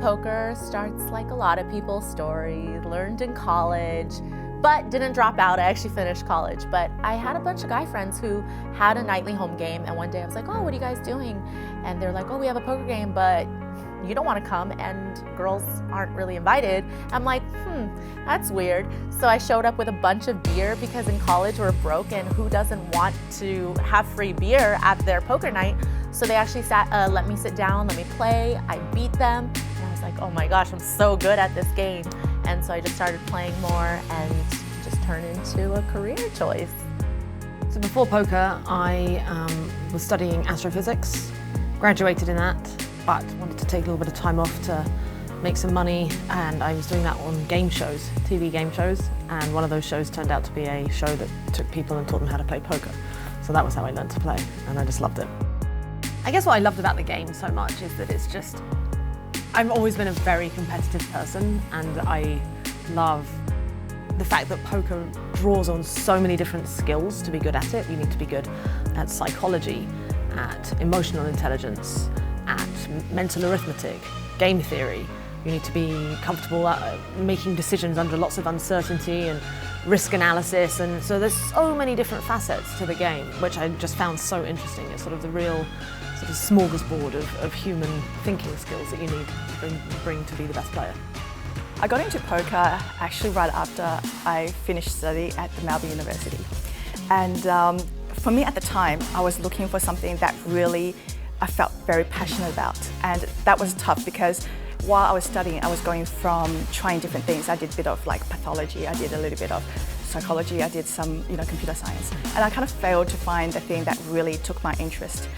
Poker starts like a lot of people's stories. Learned in college, but didn't drop out. I actually finished college. But I had a bunch of guy friends who had a nightly home game, and one day I was like, oh, what are you guys doing? And they're like, oh, we have a poker game, but you don't want to come, and girls aren't really invited. I'm like, that's weird. So I showed up with a bunch of beer because in college we're broke, and who doesn't want to have free beer at their poker night? So they actually let me sit down, let me play. I beat them, and I was like, oh my gosh, I'm so good at this game. And so I just started playing more, and just turned into a career choice. So before poker, I was studying astrophysics, graduated in that, but wanted to take a little bit of time off to make some money, and I was doing that on game shows, TV game shows, and one of those shows turned out to be a show that took people and taught them how to play poker. So that was how I learned to play, and I just loved it. I guess what I loved about the game so much is that it's just, I've always been a very competitive person, and I love the fact that poker draws on so many different skills to be good at it. You need to be good at psychology, at emotional intelligence, at mental arithmetic, game theory. You need to be comfortable at making decisions under lots of uncertainty and risk analysis, and so there's so many different facets to the game, which I just found so interesting. It's sort of the real sort of smorgasbord of human thinking skills that you need to bring to be the best player. I got into poker actually right after I finished study at the Melbourne University. And for me at the time, I was looking for something that really I felt very passionate about. And that was tough because while I was studying, I was going from trying different things. I did a bit of like pathology, I did a little bit of psychology, I did some computer science. And I kind of failed to find the thing that really took my interest.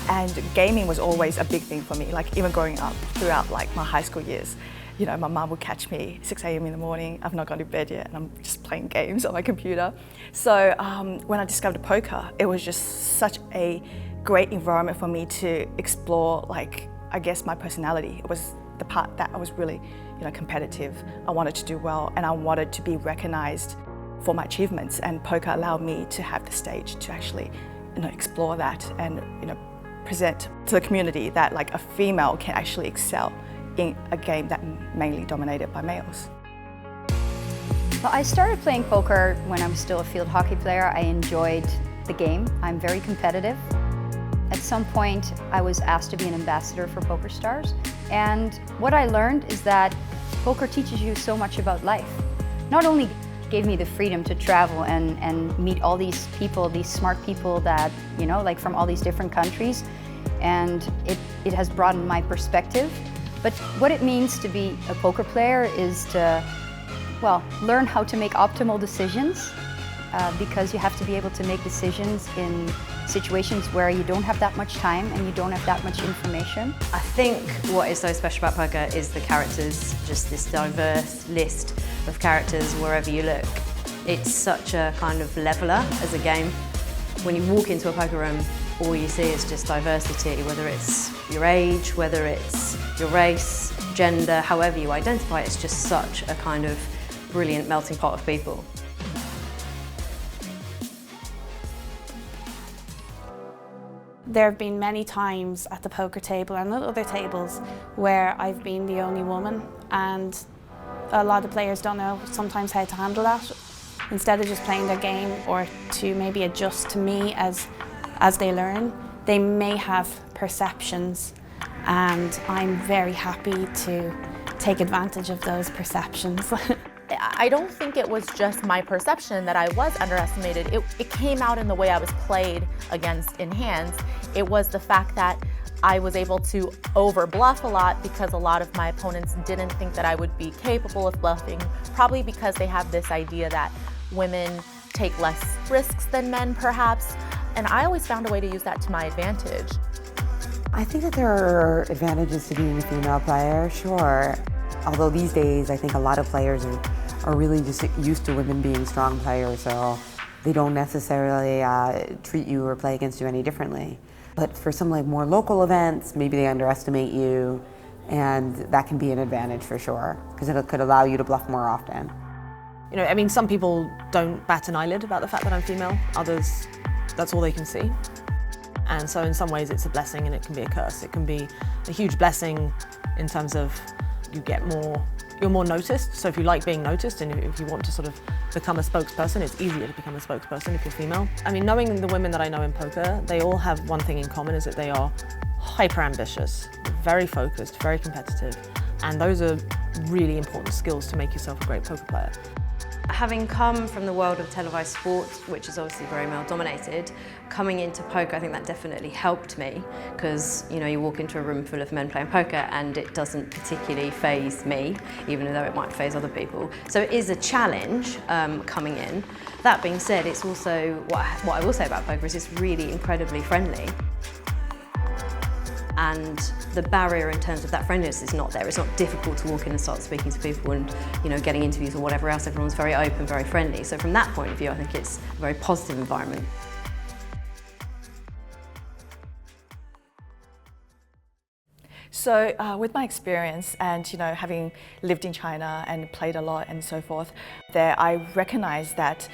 And gaming was always a big thing for me, like even growing up throughout like my high school years. My mum would catch me 6 a.m. in the morning, I've not gone to bed yet, and I'm just playing games on my computer. So when I discovered poker, it was just such a great environment for me to explore, like, I guess my personality. It was the part that I was really, competitive. I wanted to do well, and I wanted to be recognized for my achievements, and poker allowed me to have the stage to actually, explore that and, present to the community that like a female can actually excel in a game that mainly dominated by males. Well, I started playing poker when I was still a field hockey player. I enjoyed the game. I'm very competitive. At some point, I was asked to be an ambassador for Pokerstars, and what I learned is that poker teaches you so much about life. Not only gave me the freedom to travel and meet all these people, these smart people that, like from all these different countries, and it has broadened my perspective. But what it means to be a poker player is to, learn how to make optimal decisions, because you have to be able to make decisions in situations where you don't have that much time and you don't have that much information. I think what is so special about poker is the characters, just this diverse list of characters wherever you look. It's such a kind of leveler as a game. When you walk into a poker room, all you see is just diversity, whether it's your age, whether it's your race, gender, however you identify, it's just such a kind of brilliant melting pot of people. There have been many times at the poker table and at other tables where I've been the only woman, and a lot of players don't know sometimes how to handle that. Instead of just playing their game or to maybe adjust to me as they learn, they may have perceptions, and I'm very happy to take advantage of those perceptions. I don't think it was just my perception that I was underestimated. It came out in the way I was played against in hands. It was the fact that I was able to over bluff a lot because a lot of my opponents didn't think that I would be capable of bluffing, probably because they have this idea that women take less risks than men perhaps, and I always found a way to use that to my advantage. I think that there are advantages to being a female player, sure. Although these days I think a lot of players are really just used to women being strong players, so they don't necessarily treat you or play against you any differently. But for some like more local events, maybe they underestimate you, and that can be an advantage for sure, because it could allow you to bluff more often. Some people don't bat an eyelid about the fact that I'm female. Others, that's all they can see. And so in some ways it's a blessing and it can be a curse. It can be a huge blessing in terms of you're more noticed. So if you like being noticed and if you want to sort of become a spokesperson, it's easier to become a spokesperson if you're female. I mean, knowing the women that I know in poker, they all have one thing in common, is that they are hyper ambitious, very focused, very competitive, and those are really important skills to make yourself a great poker player. Having come from the world of televised sport, which is obviously very male dominated, coming into poker, I think that definitely helped me, because you walk into a room full of men playing poker and it doesn't particularly faze me, even though it might faze other people. So it is a challenge coming in. That being said, it's also, what I will say about poker is it's really incredibly friendly. And the barrier in terms of that friendliness is not there. It's not difficult to walk in and start speaking to people and getting interviews or whatever else. Everyone's very open, very friendly. So from that point of view, I think it's a very positive environment. So with my experience and having lived in China and played a lot and so forth, there I recognize that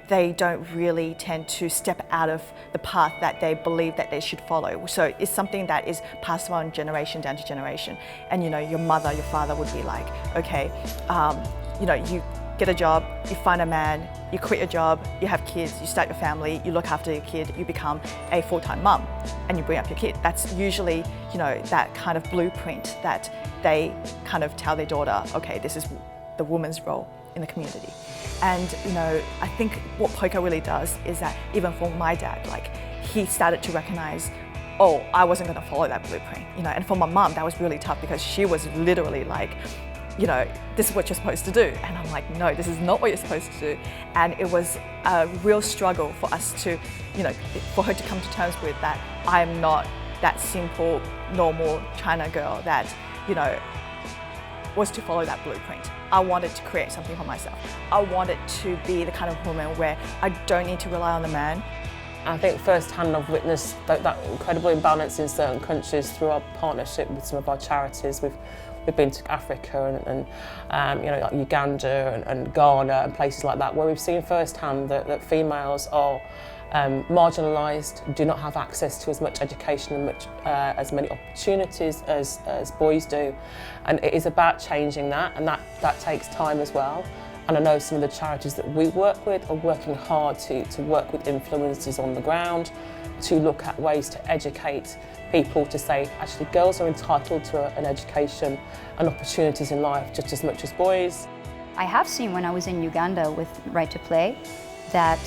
they don't really tend to step out of the path that they believe that they should follow. So it's something that is passed on generation down to generation. And your mother, your father would be like, okay, you get a job, you find a man, you quit your job, you have kids, you start your family, you look after your kid, you become a full-time mum and you bring up your kid. That's usually, that kind of blueprint that they kind of tell their daughter, okay, this is the woman's role in the community. And, I think what poker really does is that even for my dad, he started to recognize, oh, I wasn't gonna follow that blueprint, and for my mum, that was really tough because she was literally like, this is what you're supposed to do. And I'm like, no, this is not what you're supposed to do. And it was a real struggle for us to, for her to come to terms with that I'm not that simple, normal China girl that, was to follow that blueprint. I wanted to create something for myself. I wanted to be the kind of woman where I don't need to rely on the man. I think firsthand I've witnessed that incredible imbalance in certain countries through our partnership with some of our charities. We've been to Africa and like Uganda and Ghana and places like that, where we've seen firsthand that females are marginalised, do not have access to as much education and as many opportunities as boys do. And it is about changing that, and that takes time as well. And I know some of the charities that we work with are working hard to work with influencers on the ground, to look at ways to educate people to say, actually, girls are entitled to an education and opportunities in life just as much as boys. I have seen when I was in Uganda with Right to Play that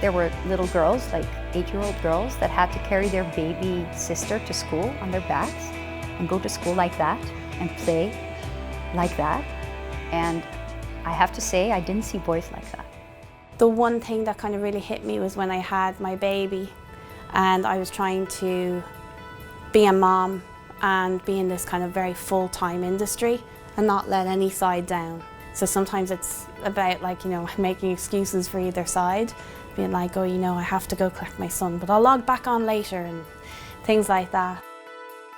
there were little girls, like 8-year-old girls, that had to carry their baby sister to school on their backs and go to school like that and play like that. And I have to say, I didn't see boys like that. The one thing that kind of really hit me was when I had my baby and I was trying to be a mom and be in this kind of very full-time industry and not let any side down. So sometimes it's about making excuses for either side, being like, oh, I have to go collect my son, but I'll log back on later and things like that.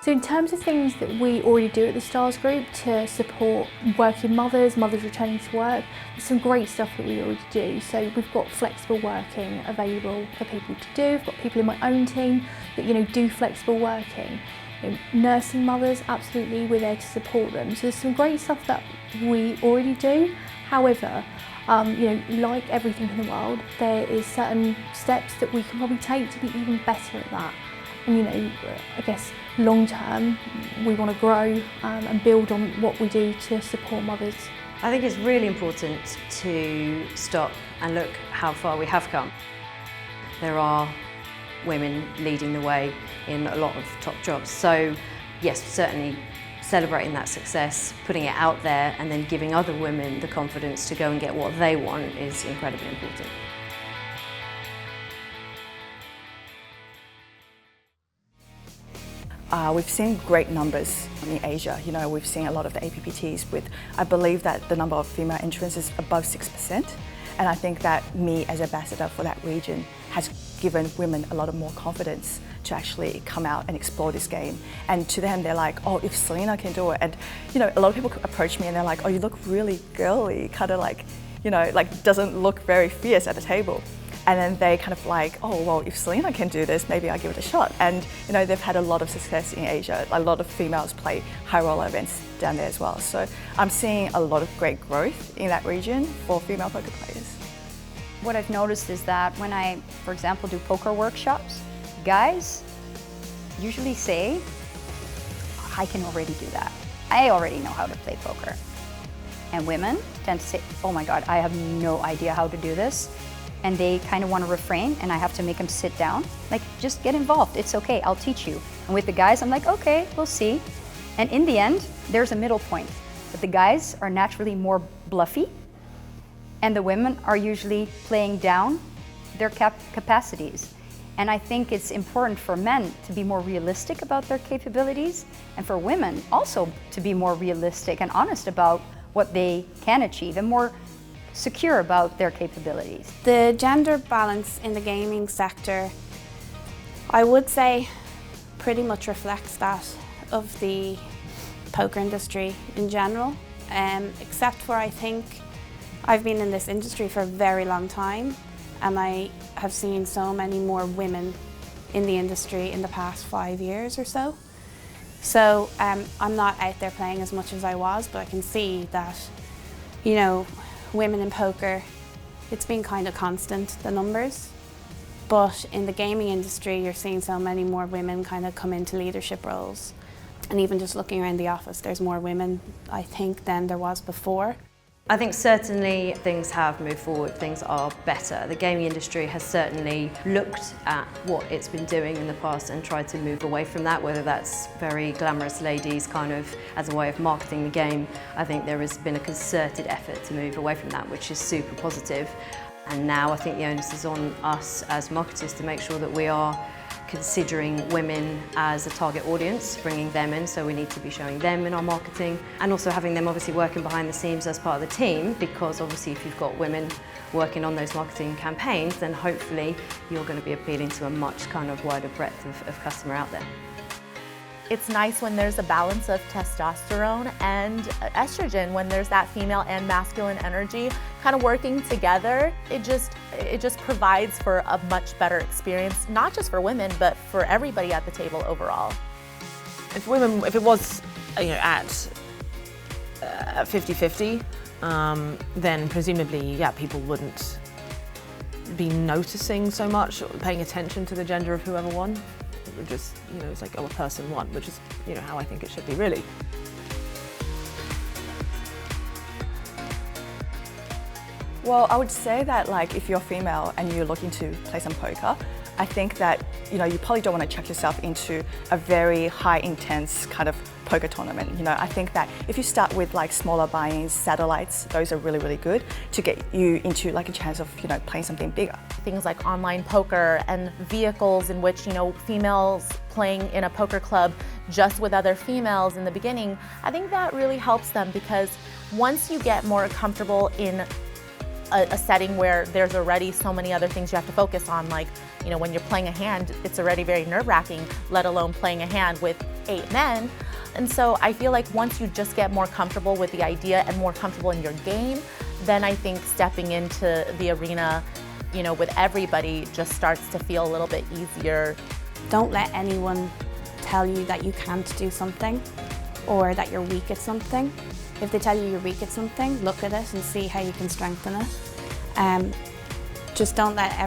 So in terms of things that we already do at the Stars Group to support working mothers returning to work, there's some great stuff that we already do. So we've got flexible working available for people to do. I've got people in my own team that do flexible working. Nursing mothers, absolutely, we're there to support them. So there's some great stuff that we already do. However, like everything in the world, there is certain steps that we can probably take to be even better at that. And I guess long term, we want to grow and build on what we do to support mothers. I think it's really important to stop and look how far we have come. There are women leading the way in a lot of top jobs. So yes, certainly celebrating that success, putting it out there, and then giving other women the confidence to go and get what they want is incredibly important. We've seen great numbers in Asia. We've seen a lot of the APPTs with, I believe that the number of female entrants is above 6%. And I think that me as ambassador for that region has given women a lot of more confidence to actually come out and explore this game. And to them, they're like, oh, if Selena can do it. And, a lot of people approach me and they're like, oh, you look really girly, kind of like, doesn't look very fierce at the table. And then they kind of like, oh, well, if Selena can do this, maybe I'll give it a shot. And you know, they've had a lot of success in Asia. A lot of females play high roller events down there as well. So I'm seeing a lot of great growth in that region for female poker players. What I've noticed is that when I, for example, do poker workshops, guys usually say, I can already do that. I already know how to play poker. And women tend to say, oh my God, I have no idea how to do this. And they kind of want to refrain, and I have to make them sit down. Like, just get involved, it's okay, I'll teach you. And with the guys, I'm like, okay, we'll see. And in the end, there's a middle point. But the guys are naturally more bluffy, and the women are usually playing down their capacities. And I think it's important for men to be more realistic about their capabilities, and for women also to be more realistic and honest about what they can achieve and more secure about their capabilities. The gender balance in the gaming sector, I would say, pretty much reflects that of the poker industry in general, except for, I think, I've been in this industry for a very long time, and I have seen so many more women in the industry in the past 5 years or so. So I'm not out there playing as much as I was, but I can see that, you know, women in poker, it's been kind of constant, the numbers. But in the gaming industry, you're seeing so many more women kind of come into leadership roles. And even just looking around the office, there's more women, I think, than there was before. I think certainly things have moved forward, things are better. The gaming industry has certainly looked at what it's been doing in the past and tried to move away from that, whether that's very glamorous ladies kind of as a way of marketing the game. I think there has been a concerted effort to move away from that, which is super positive. And now I think the onus is on us as marketers to make sure that we are considering women as a target audience, bringing them in, so we need to be showing them in our marketing and also having them obviously working behind the scenes as part of the team, because obviously if you've got women working on those marketing campaigns, then hopefully you're going to be appealing to a much kind of wider breadth of customer out there. It's nice when there's a balance of testosterone and estrogen, when there's that female and masculine energy kind of working together. It just provides for a much better experience, not just for women, but for everybody at the table overall. If it was, you know, at 50-50, then presumably, yeah, people wouldn't be noticing so much, or paying attention to the gender of whoever won. It would just, you know, it's like, oh, a person won, which is, you know, how I think it should be, really. Well, I would say that, like, if you're female and you're looking to play some poker, I think that, you know, you probably don't want to chuck yourself into a very high intense kind of poker tournament. You know, I think that if you start with like smaller buy-ins, satellites, those are really, really good to get you into like a chance of, you know, playing something bigger. Things like online poker and vehicles in which, you know, females playing in a poker club just with other females in the beginning, I think that really helps them, because once you get more comfortable in a setting where there's already so many other things you have to focus on, like, you know, when you're playing a hand, it's already very nerve-wracking, let alone playing a hand with 8 men. And so I feel like once you just get more comfortable with the idea and more comfortable in your game, then I think stepping into the arena, you know, with everybody just starts to feel a little bit easier. Don't let anyone tell you that you can't do something or that you're weak at something. If they tell you you're weak at something, look at it and see how you can strengthen it. Just don't let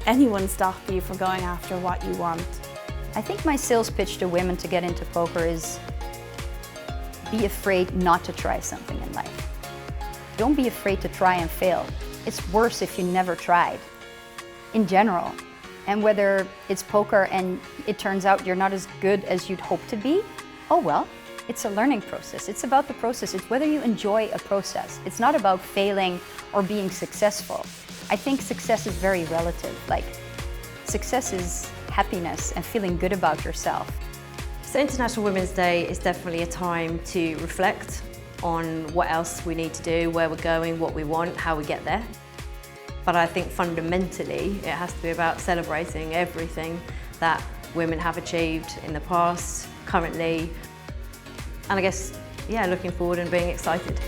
anyone stop you from going after what you want. I think my sales pitch to women to get into poker is be afraid not to try something in life. Don't be afraid to try and fail. It's worse if you never tried, in general. And whether it's poker and it turns out you're not as good as you'd hope to be, oh well. It's a learning process. It's about the process. It's whether you enjoy a process. It's not about failing or being successful. I think success is very relative. Like, success is happiness and feeling good about yourself. So International Women's Day is definitely a time to reflect on what else we need to do, where we're going, what we want, how we get there. But I think fundamentally, it has to be about celebrating everything that women have achieved in the past, currently, and I guess, yeah, looking forward and being excited.